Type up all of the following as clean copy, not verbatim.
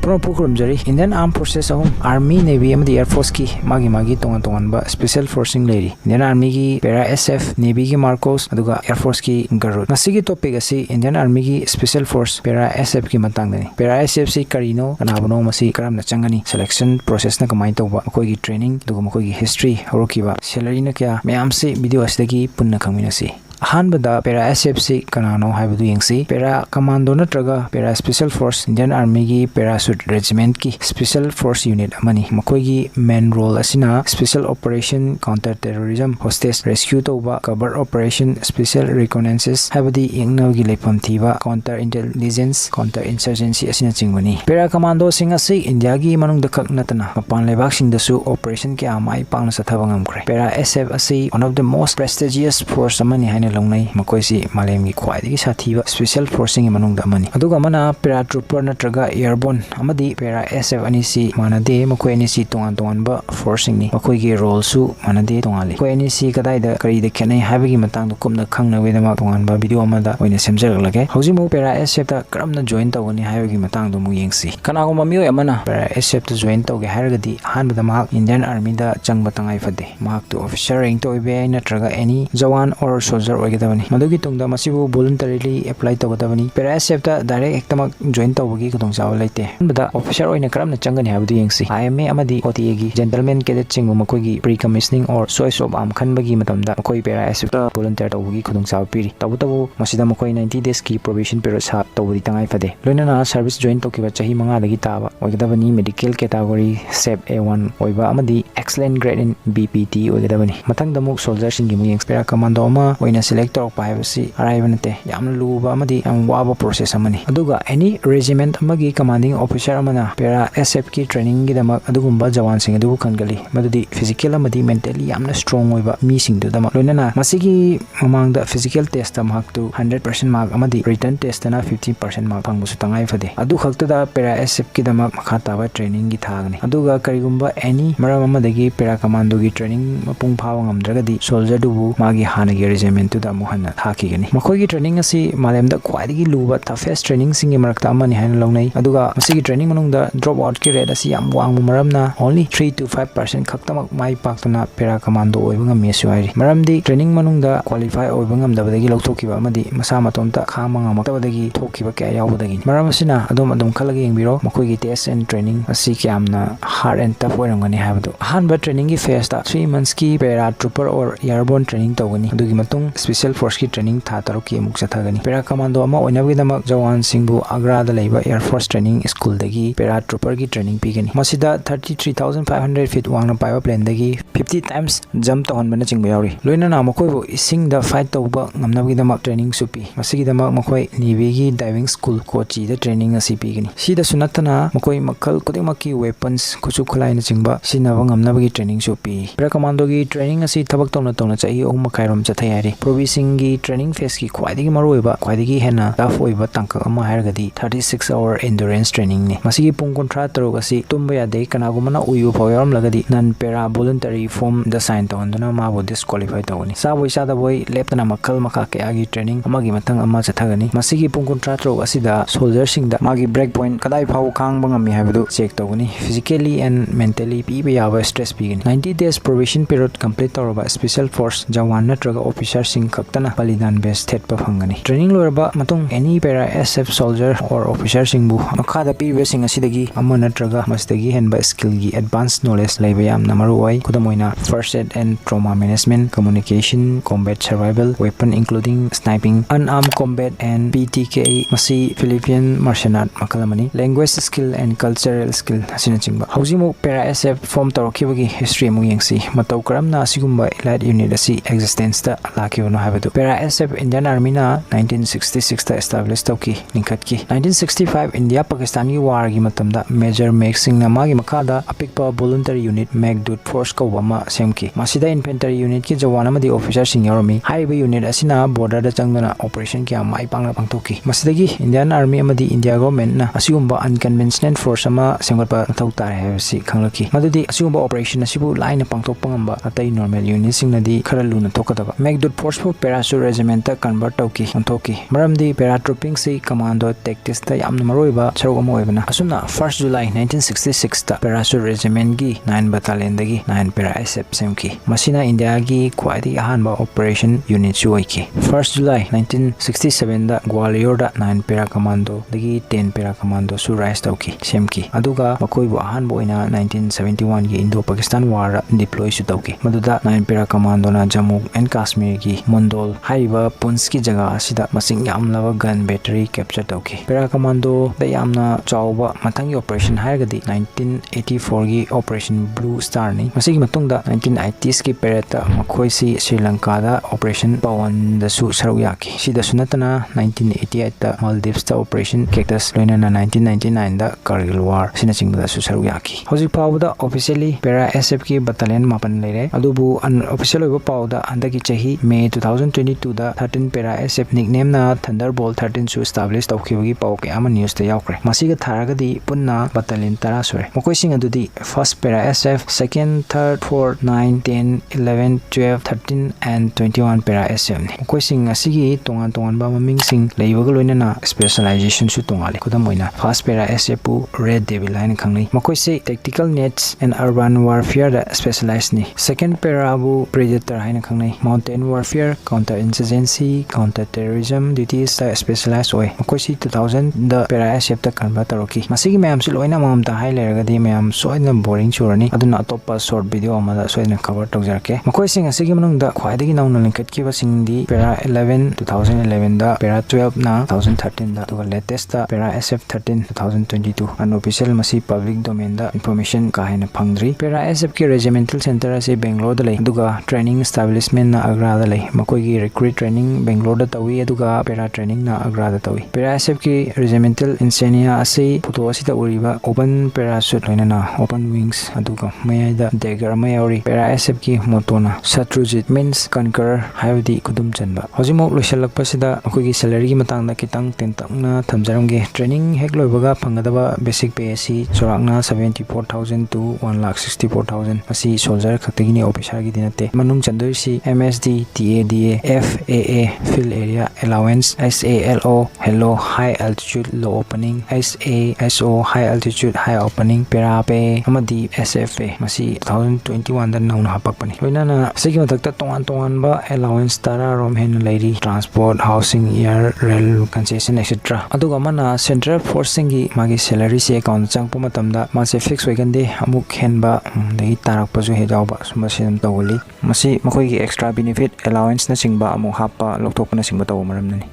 Purampukuramjari Indian Armed Forces Army Navy and the Air Force ki magi tongan ba special forcing lady Indian Army ki Para SF Navy ki Marcos aduga Air Force ki Garud nasigi topic asi Indian Army ki special force Para SF ki matangdani Para SF si karino kanabano masi karamna changani selection process na kamai tawba makoi gi training duga makoi gi history horokiba salary na kya mayam se video asdagi punna khaminasi Hanbada Para SFC Kanano Habdu Yingsi, Para Commando Natraga, Para Special Force Indian Army ki Parachute Regiment ki Special Force Unit Amani, Makoigi main role asina Special Operation Counter-terrorism, Hostage Rescue Toba, Cover Operation Special Reconnaissance, Habdi Yingnogi Lepamtiva, counter-intelligence, counter-insurgency asina chingwani. Para Commando Singasi, India gi Manung Dakak Natana, Mapan Lebak Sing Dasu Operation ki Amai Pang Satavangam Kre. Para SF asi one of the most prestigious force Amani Longnai Makoisi Malemi Kwai Sativa Special Forcing Manung Damani. Aduga Mana Paratrooper Natraga Airborne Amadi Para SF Anisi Manade Makoinisi Tongan ba Forcing ni Makoigi role su Manade Tongali. Koinisi Kadai the Kari the Kenai Havigi Matang to Kum the Kangna with the Matongan ba video amada when Semzer Lake. Hosimu Para SF the Kramna joint Tawani Havigi Matang to Muyingsi. Kanagoma Mu Amana Para SF to joint Toga Hargadi Han with the Mark Indian Army the Chang Batangai Fade. Mark to officer ring to Ibe Natraga any Jawan or soldier Madugi Tungda Masibu voluntarily apply to Gatavani. Para SF direct Ektamak joint Tawagi Kutungsaw Late. But the officer in a cram the Changan have doing see. I am Amadi Otiegi, gentleman cadet Chingumakogi, pre-commissioning or source of Kanbagi Matamda, Koi Para SF volunteer Tawagi Kutungsaw Piri. Tabutabu, Masida Makoi 90 days key probation periods have Tawadi Tangai Fade. Lunana service joint Tokivachahi Manga the Gitava, Ogadavani medical category SEP A1, Oiva Amadi, excellent grade in BPT Ogadavani. Matang the Muk soldiers in Gimu Expera Commandoma, when a selector of privacy arrivanate Yam Luba Amadi and Waba process amani. Aduga any regiment Magi commanding officer Amana Para SF ki training Gidama Adugumba Jawan Sing Adu Kangali Madudi physical Amadi mentally Yamna strong over missing to Dama Lunana Masigi among the physical test Amak to 100% mark Amadi written test na 50% mark Pangmusutangai Fade Adu Hakta Para SF Kidama Makatava training Gitagani Aduga Karigumba any Maramadagi Para Commando gi training Mapung Pawangam Dragadi soldier dubu Magi Hanagi regiment to the Muhanna Hakigani. Makoigi training asi Malem the Quadi Luba toughest training singing Maraktamani Han Longnay Aduga Masigi training Manung the dropout ki red asi Yam Wang Maramna only 3 to 5% Kaktamak Mai Paktana Para Commando Oivanga Mesuari. Maramdi training Manung the qualify Oivangam Dabagi Lotokiba Madi Masamatonta Kamanga Makavagi Tokiba Kayawagi. Maramasina Adum Kalagi Biro Makoigi test and training asi Kiamna hard and tough Warangani have to Hanba training first 3 months ki Para Trooper or Airborne training Togani Dugimatung Special Force ki training Tataruki Muksatagani. Para Commando Ama Oinavidamak Jawan Singbu Agra the Labor Air Force Training School Dagi Para Trooper ki training Pigani. Masida 33,500 feet Wang Pipe plane Dagi 50 times jump to on Manaching Bayari. Luina Namakoi is sing the fight over Namnavidamak training Supi. Masidamak Makoi Nivigi diving school coach the training a CP. See the Sunatana Makoi Makal Kodimaki weapons Kusukulai in Chingba Sinavang Navigi training Supi. Para Commando gi training a sea Tabakton Chai Omakairam Chatayari. Provisingi training phase ki Quadi Maruiba, Quadi Hena, Dafoiba Tanka Amahargadi, 36-hour endurance training ni. Masigi Pung contractor Gasi, Tumbaya de Kanagumana Uyu Poyam Lagadi, non para voluntary form the sign to Andana Mabu disqualified Tony. Sabu Sada boy, Leptana Makal Makake Agi training, Amagi Matang Amasatagani, Masigi Pung contractor Asida, soldier sing the Magi breakpoint, Kadai Pau Kang Bangami have to check Togani, physically and mentally PBA stress begin. 90 days provision period complete or by special force Jawana Traga officer sing Kaktana Palidan best Ted Pafangani. Training Lurba Matung any Para SF soldier or officer singbu Makada previous sing Asidagi Amanatraga Mastagi and by skill gi advanced knowledge Labayam Namaruai Kudamoina first aid and trauma management, communication, combat survival, weapon including sniping, unarmed combat and PTK Masi Philippine martial art Makalamani, language skill and cultural skill Sinachimba. Hausimu Para SF form Tarokibagi history Muyangsi Matau Karamna Sigumba Elite Unit asi existence da Laki no have to Para SF Indian Army na 1966 ta established Toki Ninkatki 1965 India Pakistani war gi matamda Major Meg Singh na magi makada apikpa voluntary unit Megdut force ko ama semki masida infantry unit ki jawan amadi officer sing yormi haiba unit asina border da changduna operation ki mai pangla pangtoki masidagi Indian army amadi India government na asiumba unconventional force ama semgatpa mathau tare haibasi khanglaki madudi asiumba operation asibu line pangtok pangamba atai normal unit sing nadi khara luna thokadaba megdut forceful parachute regiment ta convert tauki ontoki maramdi paratrooping si commando tactics ta yamna maroiba saruk ama oibana asumna 1st July 1966 ta parachute regiment gi 9 battalion dagi 9 para SF semki masina India gi khwaidi ahanba operation unit chu oiki 1st July 1967 da Gwalior da 9 para commando dagi 10 para commando su rise tauki semki aduga makoibu ahanba oina 1971 gi Indo Pakistan war deploy su tauki maduda 9 para commando na Jammu and Kashmir gi Mondol haiba Punch ki jaga asida masing yamlaba gun battery capture tauki para commando da yamna chawba mathangi operation hairgadi 1984 gi operation Blue Star ni masigi matungda 1980s ki period makhoi si Sri Lanka da operation Pawan da su saruk yaki sida sunatana 1988 da Maldives da operation Cactus loinana 1999 da Kargil war sina chingda su saruk yaki hojik pawda officially para SF ki battalion mapan leire adubu unofficial oiba pawda andaki chahi May 2022 da 13 para SF nickname na Thunderbolt 13 su establish tawkhibagi paw ke ama news ta yaukre masiga tharagadi punna battalion tara sore mokoi sing adudi 1st para SF 2nd 3rd 4th 9 10 11 12 13 and 21 para SF ni mokoi sing asigi tongan tongan ba maming sing leibaga loinana specialization su tongale kudam oina 1st para SF pu Red Devil line khangnai mokoi se tactical nets and urban warfare da specialized ni 2nd para bu Predator haina khangnai mountain warfare counter-insurgency counter-terrorism duties da specialized oi mokoi si 2000 da para SF ta convert taroki masigi mayam su loina mamam ta high leragadi mayam soina boring churani aduna atopa short video amada soina cover tawjarke mokoi sing asigi manungda khwaidagi nauna linkat ki basing di para 11 2011 da para 12 na 2013 da to latest da para SF 13 2022 unofficial masi public domain da information ka haina phangdri para SF ki regimental center ase Bangalore da lei aduga training establishment na Agra da lei mokoi gi recruit training Bangalore da tawi aduga para training na Agra da tawi para SF ki regimental insignia ase photo asida uriba open parachute loinana open wings aduga mayada dagger mayori para SF ki motona Satrujit means conqueror haibdi kudum chanba hojimo loisalakpa sida akogi salary gi matang da kitang tentangna thamjaramge training hek loibaga phangadaba basic pay asi sorakna 74000 to 1,64,000 asi soldier khaktagi ni officer gi dinate manung chandoi si MSD TADA FAA field area allowance SALO hello high altitude low opening SASO high altitude high opening para pay amadi SFA masi 2021 da nauna hapakpani loinana sigi matakta tongan ba allowance tara rom hen lairi transport housing air rail concession etc aduga mana central forcing gi magi salary se account changpa matamda mase fix oigande amuk henba dei tarak pazu he jawba sumasin tawli masi makoi gi extra benefit allowance na singba amu hapa lokthokna singba taw maramnani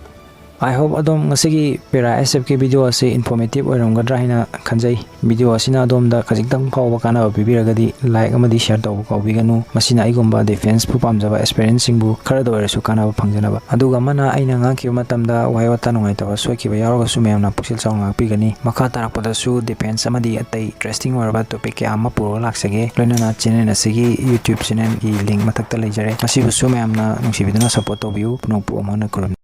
I hope adom ngasigi para SF ke video ase informative oiramgadra hina khanjai video asina adom da khajikdang phawba kana bibiragadi like amadi share taw ko biganu masina igomba defense pu pamjaba experience singbu khara do resu kana phangjanaba aduga mana aina nga ki matamda waiwata nongai taw soikiba yaroga su meyamna pusil chawng pigani makha tarakpada su defense amadi atai interesting warba topic ke amma puro laksage loinana channel asigi YouTube channel ki link matakta leijare masibu su meyamna nungsibiduna support to view punokpu amana kuram